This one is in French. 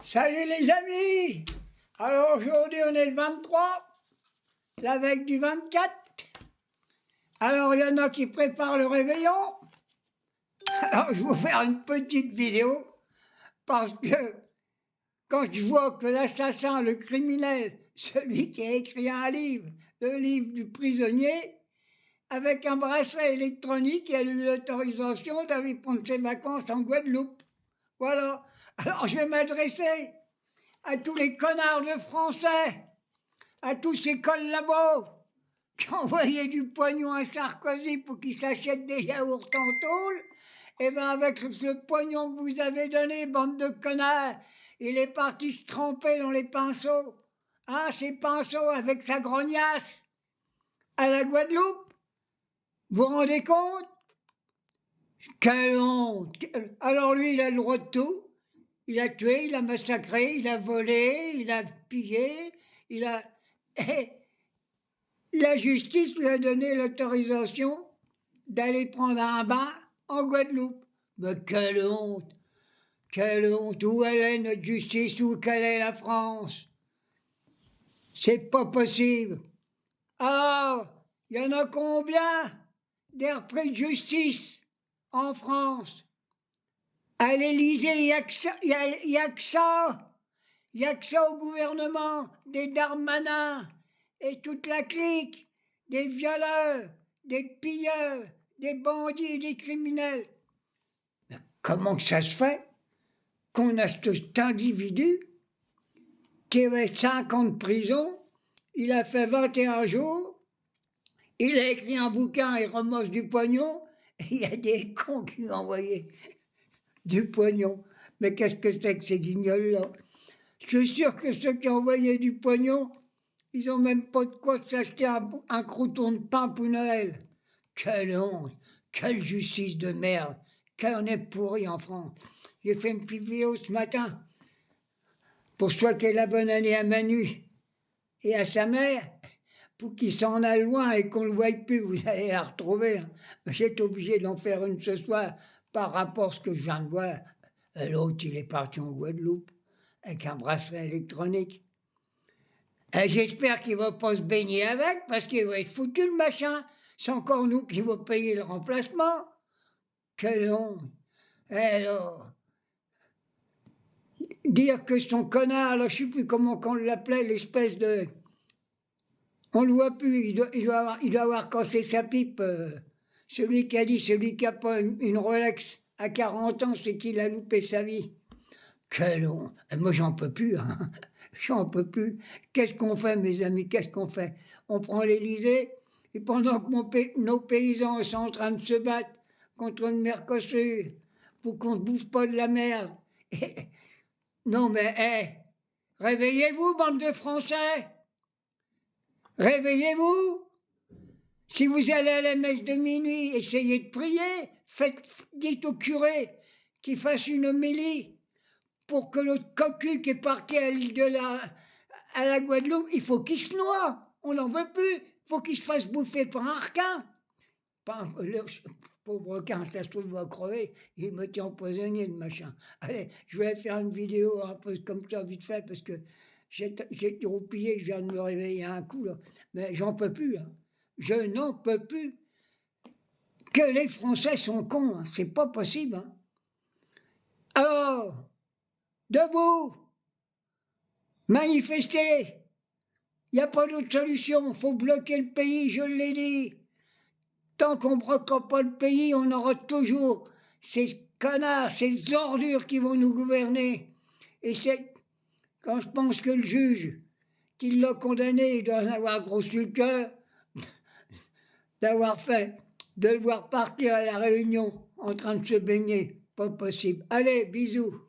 Salut les amis! Alors aujourd'hui on est le 23, la veille du 24. Alors il y en a qui préparent le réveillon. Alors je vais vous faire une petite vidéo parce que quand je vois que l'assassin, le criminel, celui qui a écrit un livre, le livre du prisonnier, avec un bracelet électronique, il a eu l'autorisation d'aller prendre ses vacances en Guadeloupe. Voilà. Alors je vais m'adresser à tous les connards de Français, à tous ces collabos qui ont envoyé du pognon à Sarkozy pour qu'il s'achète des yaourts en tôle. Et bien avec le pognon que vous avez donné, bande de connards, il est parti se tremper dans les pinceaux. Hein, ces pinceaux avec sa grognasse à la Guadeloupe. Vous vous rendez compte? Quelle honte! Alors lui, il a le droit de tout. Il a tué, il a massacré, il a volé, il a pillé, il a... Et la justice lui a donné l'autorisation d'aller prendre un bain en Guadeloupe. Mais quelle honte! Quelle honte! Où elle est notre justice? Où quelle est la France? C'est pas possible. Alors, il y en a combien des repris de justice en France? À l'Élysée, il n'y a que ça. Il n'y a que ça au gouvernement, des Darmanins et toute la clique, des violeurs, des pilleurs, des bandits, des criminels. Mais comment que ça se fait qu'on a cet individu qui avait 5 ans de prison, il a fait 21 jours, il a écrit un bouquin, il ramasse du pognon, et il y a des cons qui lui ont envoyé du pognon. Mais qu'est-ce que c'est que ces guignols-là? Je suis sûr que ceux qui ont envoyé du pognon, ils n'ont même pas de quoi s'acheter un crouton de pain pour Noël. Quelle honte! Quelle justice de merde! Qu'on est pourri en France! J'ai fait une petite vidéo ce matin pour souhaiter la bonne année à Manu et à sa mère, pour qu'il s'en aille loin et qu'on ne le voie plus. Vous allez la retrouver. Hein. J'étais obligé d'en faire une ce soir par rapport à ce que je viens de voir. L'autre, il est parti en Guadeloupe avec un bracelet électronique. Et j'espère qu'il ne va pas se baigner avec, parce qu'il va être foutu le machin. C'est encore nous qui va payer le remplacement. Quelle honte! Alors, dire que son connard, là, je ne sais plus comment on l'appelait, l'espèce de... On ne le voit plus, il doit avoir cassé sa pipe. Celui qui a dit, celui qui n'a pas une Rolex à 40 ans, c'est qu'il a loupé sa vie. Quelle honte! Moi, j'en peux plus, hein. J'en peux plus. Qu'est-ce qu'on fait, mes amis? Qu'est-ce qu'on fait? On prend l'Élysée, et pendant que nos paysans sont en train de se battre contre le Mercosur, pour qu'on ne bouffe pas de la merde. Non, mais, réveillez-vous, bande de Français! Réveillez-vous! Si vous allez à la messe de minuit, essayez de prier. Dites au curé qu'il fasse une homélie pour que l'autre cocu qui est parti à l'île à la Guadeloupe, il faut qu'il se noie. On n'en veut plus. Il faut qu'il se fasse bouffer par un requin. Le pauvre requin, ça se trouve, il va crever. Il me tient empoisonné, le machin. Allez, je vais faire une vidéo un peu comme ça, vite fait, parce que j'ai roupillé, je viens de me réveiller un coup, là. Mais j'en peux plus, hein. Je n'en peux plus. Que les Français sont cons, hein. C'est pas possible, hein. Alors, debout, manifester. Il n'y a pas d'autre solution. Il faut bloquer le pays, je l'ai dit. Tant qu'on ne bloquera pas le pays, on aura toujours ces connards, ces ordures qui vont nous gouverner. Et c'est quand je pense que le juge qui l'a condamné, il doit en avoir gros sur le cœur d'avoir fait, de le voir partir à la Réunion en train de se baigner. Pas possible. Allez, bisous.